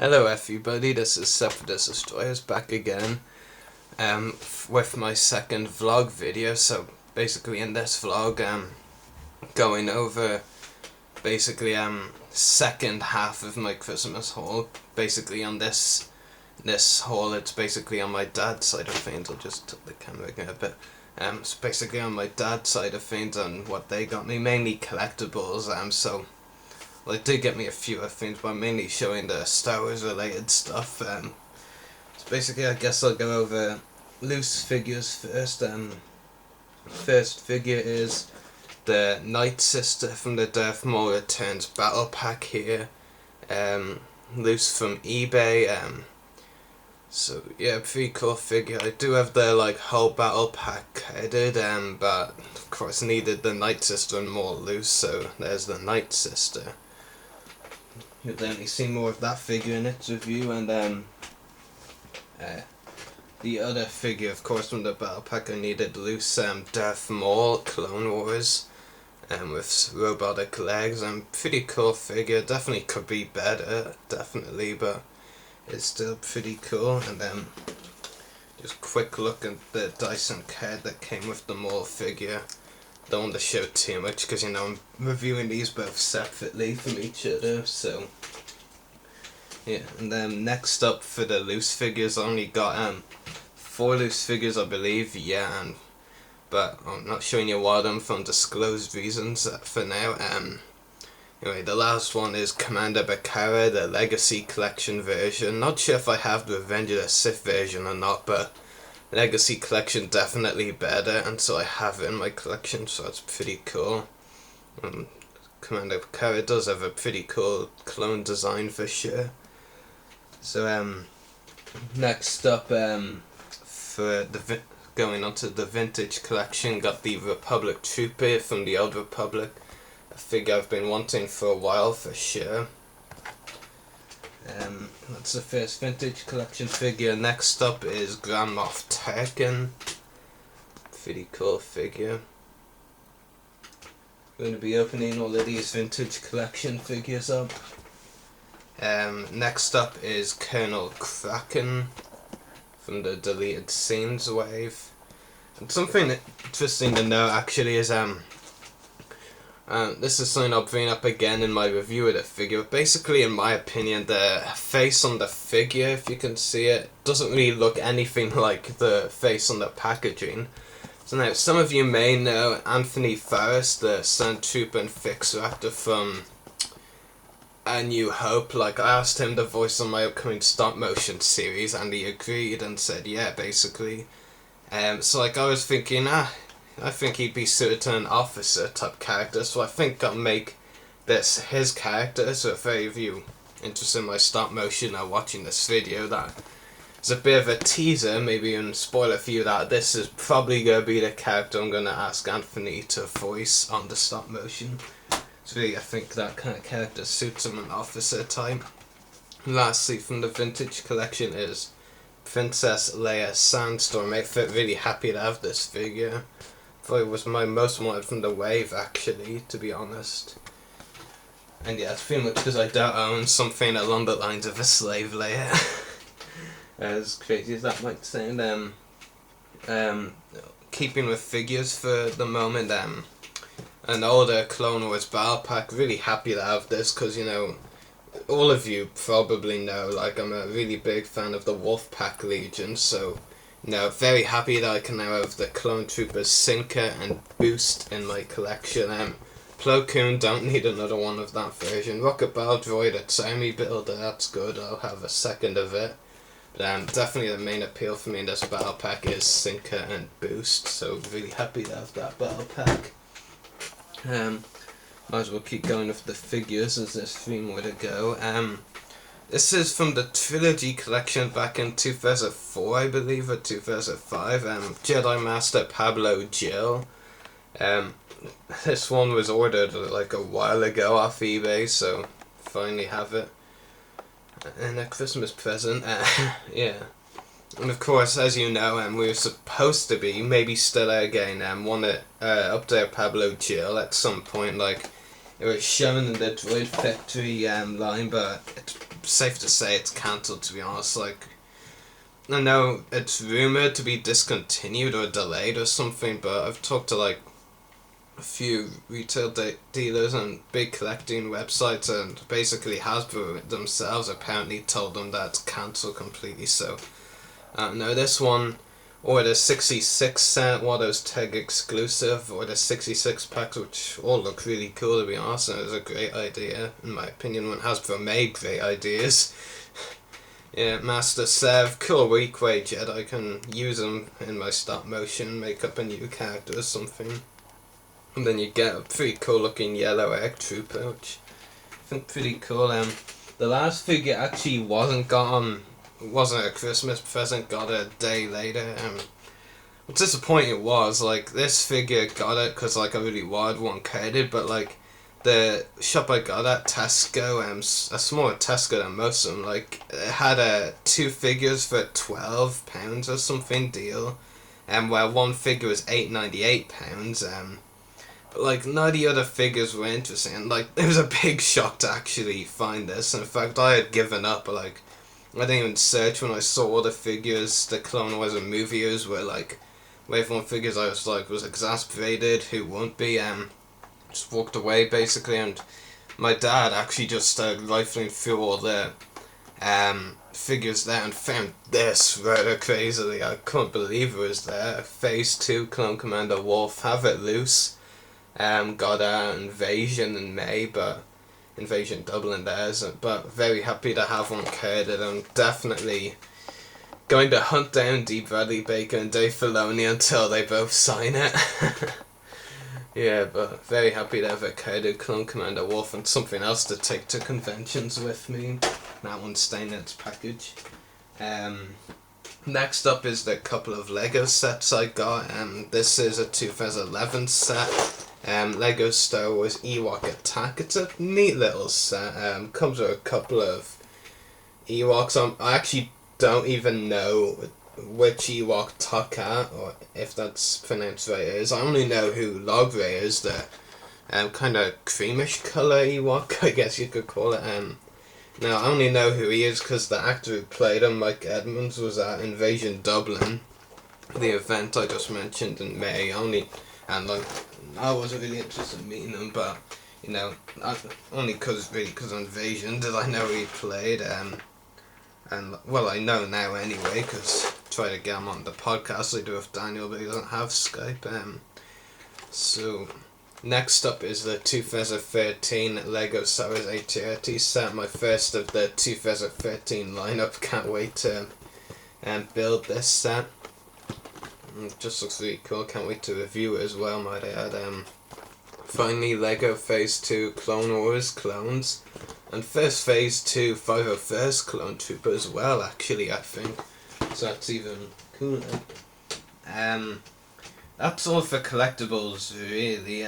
Hello everybody, this is Separatist back again with my second vlog video. So basically in this vlog going over basically second half of my Christmas haul. Basically on this haul, it's basically on my dad's side of things. I'll just tilt the camera again a bit. It's basically on my dad's side of things and what they got me, mainly collectibles. So well, they did get me a few other things, but I'm mainly showing the Star Wars related stuff. So basically, I guess I'll go over loose figures first. First figure is the Night Sister from the Darth Maul Returns Battle Pack here. Loose from eBay. So yeah, pretty cool figure. I do have the whole battle pack headed, but of course needed the Night Sister and more loose, so there's the Night Sister. You'll definitely see more of that figure in its review, and the other figure, of course, from the battle pack I needed loose, Darth Maul Clone Wars, with robotic legs. Pretty cool figure. Definitely could be better, definitely, but it's still pretty cool. And just quick look at the Dyson card that came with the Maul figure. Don't want to show too much because I'm reviewing these both separately from each other. So yeah, and then next up for the loose figures, I only got 4 loose figures, I believe. Yeah, but I'm not showing you what of them for undisclosed reasons for now. Anyway, the last one is Commander Bakara, the Legacy Collection version. Not sure if I have the Revenge of the Sith version or not, but Legacy Collection definitely better, and so I have it in my collection, so it's pretty cool. Commander Bakara does have a pretty cool clone design for sure. So next up, for going on to the vintage collection, got the Republic Trooper from the Old Republic. A figure I've been wanting for a while for sure. That's the first vintage collection figure. Next up is Grand Moff Tarkin. Pretty cool figure. Going to be opening all of these vintage collection figures up. Next up is Colonel Kraken from the deleted scenes wave. And something interesting to know actually is this is something I'll bring up again in my review of the figure. Basically, in my opinion, the face on the figure, if you can see it, doesn't really look anything like the face on the packaging. So now, some of you may know Anthony Farris, the Sand Trooper and Fixer actor from A New Hope. I asked him to voice on my upcoming stop motion series, and he agreed and said, yeah, basically. So I was thinking, I think he'd be suited to an officer type character, so I think I'll make this his character. So if any of you interested in my stop motion are watching this video, that is a bit of a teaser, maybe even spoiler for you, that this is probably going to be the character I'm going to ask Anthony to voice on the stop motion. So really, I think that kind of character suits him, an officer type. Lastly, from the vintage collection is Princess Leia Sandstorm outfit. Really happy to have this figure. It was my most wanted from the wave, actually, to be honest. And yeah, it's pretty much because I don't own something along the lines of a slave Leia. As crazy as that might sound. Keeping with figures for the moment, an older Clone Wars battle pack. Really happy to have this because, all of you probably know, I'm a really big fan of the Wolfpack Legion, so very happy that I can now have the Clone Troopers Sinker and Boost in my collection. Plo Koon, don't need another one of that version. Rocket Battle Droid at Army Builder, that's good, I'll have a second of it. But definitely the main appeal for me in this battle pack is Sinker and Boost, so really happy to have that battle pack. Might as well keep going with the figures as there's 3 more to go. This is from the Trilogy collection back in 2004, I believe, or 2005. Jedi Master Pablo Jill. This one was ordered a while ago off eBay, so finally have it. And a Christmas present. Yeah. And of course, as you know, we were supposed to be, maybe still are again, want to update Pablo Jill at some point. It was shown in the Droid Factory line, but it's safe to say it's cancelled, to be honest. Like, I know it's rumoured to be discontinued or delayed or something, but I've talked to like a few retail dealers and big collecting websites, and basically Hasbro themselves apparently told them that it's cancelled completely. So no, this one, or the 66 cent, one of those tag exclusive, or the 66 packs, which all look really cool, to be honest, and it was a great idea in my opinion when Hasbro made great ideas. Yeah, Master Sev, cool weak way Jedi, I can use them in my stop motion, make up a new character or something. And then you get a pretty cool looking yellow egg trooper, which I think pretty cool. The last figure actually wasn't a Christmas present, got it a day later. What's disappointing was, like, this figure got it because, like, I really wanted one coded, but, like, the shop I got at, Tesco, a smaller Tesco than most of them, like, it had 2 figures for £12 or something deal, where one figure was £8.98, but, like, none of the other figures were interesting, and, like, it was a big shock to actually find this. In fact, I had given up, like, I didn't even search when I saw all the figures, the Clone Wars and movies were, like, wave one figures. I was, like, was exasperated, who won't be, just walked away, basically, and my dad actually just started rifling through all the, figures there and found this rather crazily. I couldn't believe it was there. Phase 2 Clone Commander Wolf, have it loose. Got Invasion in May, but Invasion Dublin theirs, but very happy to have one coded. I'm definitely going to hunt down D. Bradley Baker and Dave Filoni until they both sign it. Yeah, but very happy to have a coded Clone Commander Wolf and something else to take to conventions with me. That one's staying in its package. Next up is the couple of Lego sets I got. This is a 2011 set. Lego Star Wars Ewok Attack. It's a neat little set. Comes with a couple of Ewoks. I actually don't even know which Ewok Tucker, or if that's pronounced right, is. I only know who Logray is, the kind of creamish colour Ewok, I guess you could call it. Now, I only know who he is because the actor who played him, Mike Edmonds, was at Invasion Dublin, the event I just mentioned in May. And like, I wasn't really interested in meeting him, but, you know, only because of Invasion did I know he played. And, well, I know now anyway, because I try to get him on the podcast I do with Daniel, but he doesn't have Skype. So, next up is the 2013 Lego Star Wars AT-AT set, my first of the 2013 lineup. Can't wait to build this set. It just looks really cool, can't wait to review it as well, might I add. Finally, Lego Phase 2 Clone Wars Clones. And first Phase 2 501st Clone Trooper as well, actually, I think. So that's even cooler. That's all for collectibles, really.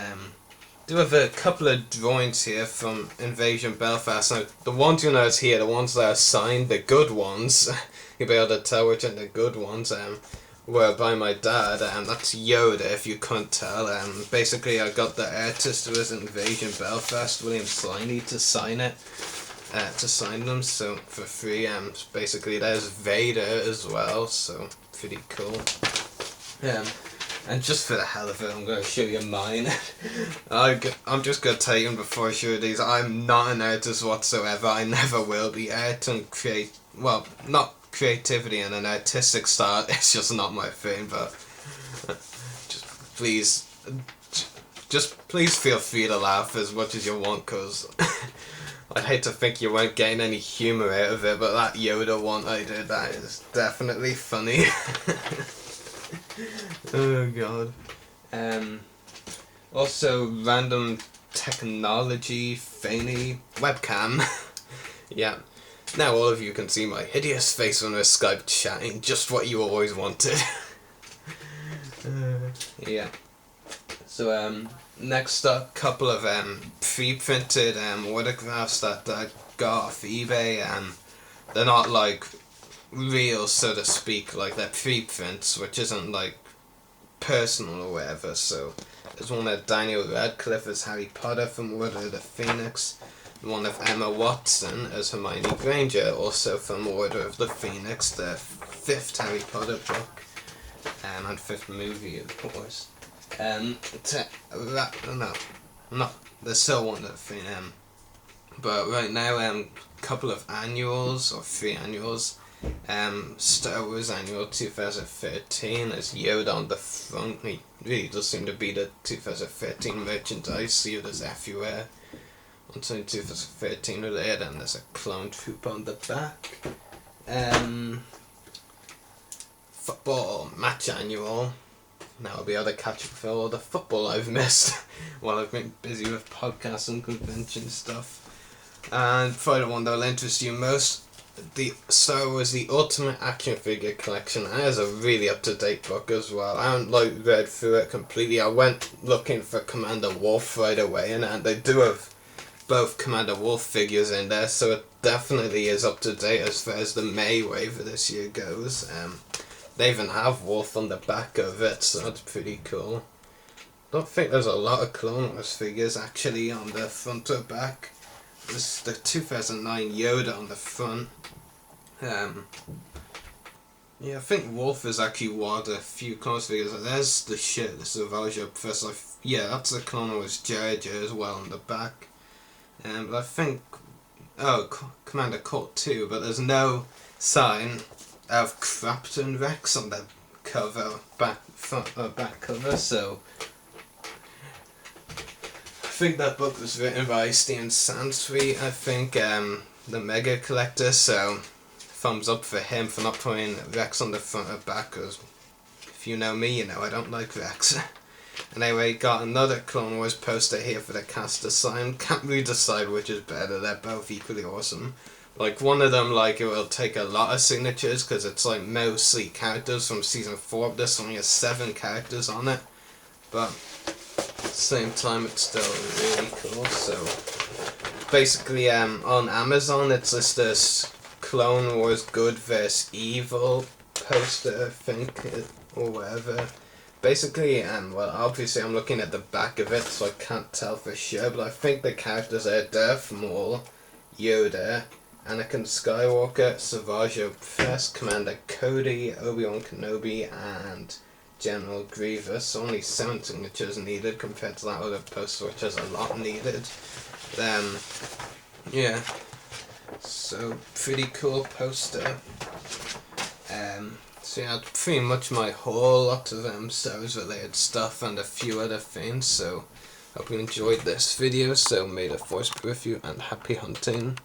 Do have a couple of drawings here from Invasion Belfast. Now, the ones you'll notice here, the ones that are signed, the good ones, you'll be able to tell which are the good ones, were by my dad. That's Yoda, if you couldn't tell. Basically, I got the artist who was in Invasion Belfast, William Sliney, to sign it. To sign them, so for free. Basically, there's Vader as well, so pretty cool. And just for the hell of it, I'm going to show you mine. I'm just going to tell you before I show you these, I'm not an artist whatsoever. I never will be. Art and not creativity and an artistic style, it's just not my thing, but please feel free to laugh as much as you want, because I'd hate to think you weren't getting any humour out of it, but that Yoda one I did, that is definitely funny. Oh god. Also, random technology thingy webcam. Yeah. Now all of you can see my hideous face when we're Skype chatting, just what you always wanted. Yeah. So, next up, couple of pre-printed autographs that I got off eBay. They're not like real, so to speak, like they're pre-prints, which isn't like personal or whatever. So there's one of Daniel Radcliffe as Harry Potter from Order of the Phoenix. one of Emma Watson as Hermione Granger, also from Order of the Phoenix, the 5th Harry Potter book, and 5th movie, of course. There's still one of the but right now, couple of annuals, or 3 annuals. Star Wars Annual 2013 as Yoda on the front. He really does seem to be the 2013 merchandise. Yoda's everywhere. On 2013 related, and there's a clone troop on the back. Football Match Annual. Now I'll be able to catch up for all the football I've missed while I've been busy with podcasts and convention stuff. And probably the one that will interest you most, the Star Wars The Ultimate Action Figure Collection. And it's a really up-to-date book as well. I haven't read through it completely. I went looking for Commander Wolf right away, and they do have both Commander Wolf figures in there, so it definitely is up to date as far as the May wave of this year goes. They even have Wolf on the back of it, so that's pretty cool. Don't think there's a lot of Clone Wars figures actually on the front or back. There's the 2009 Yoda on the front. Yeah, I think Wolf is actually one of the few Clone Wars figures. There's the shit, the Savage Professor. Yeah, that's the Clone Wars Jar Jar as well on the back. But I think, Commander Court too, but there's no sign of Crapton Rex on the cover, back cover, so I think that book was written by Steven Sansweet, I think, the Mega Collector, so thumbs up for him for not putting Rex on the front or back, because if you know me, you know I don't like Rex. And anyway, got another Clone Wars poster here for the cast to sign. Can't really decide which is better, they're both equally awesome. Like, one of them, like, it will take a lot of signatures, because it's, like, mostly characters from Season 4, but this only has 7 characters on it. But at the same time, it's still really cool, so basically, on Amazon, it's listed as Clone Wars Good vs. Evil poster, I think, or whatever. Basically, well, obviously I'm looking at the back of it, so I can't tell for sure, but I think the characters are Darth Maul, Yoda, Anakin Skywalker, Savage Opress, Commander Cody, Obi-Wan Kenobi, and General Grievous. Only 7 signatures needed compared to that other poster, which has a lot needed. Yeah, so pretty cool poster. So yeah, that's pretty much my haul, lots of Star Wars related stuff and a few other things, so hope you enjoyed this video, so may the Force be with you and happy hunting.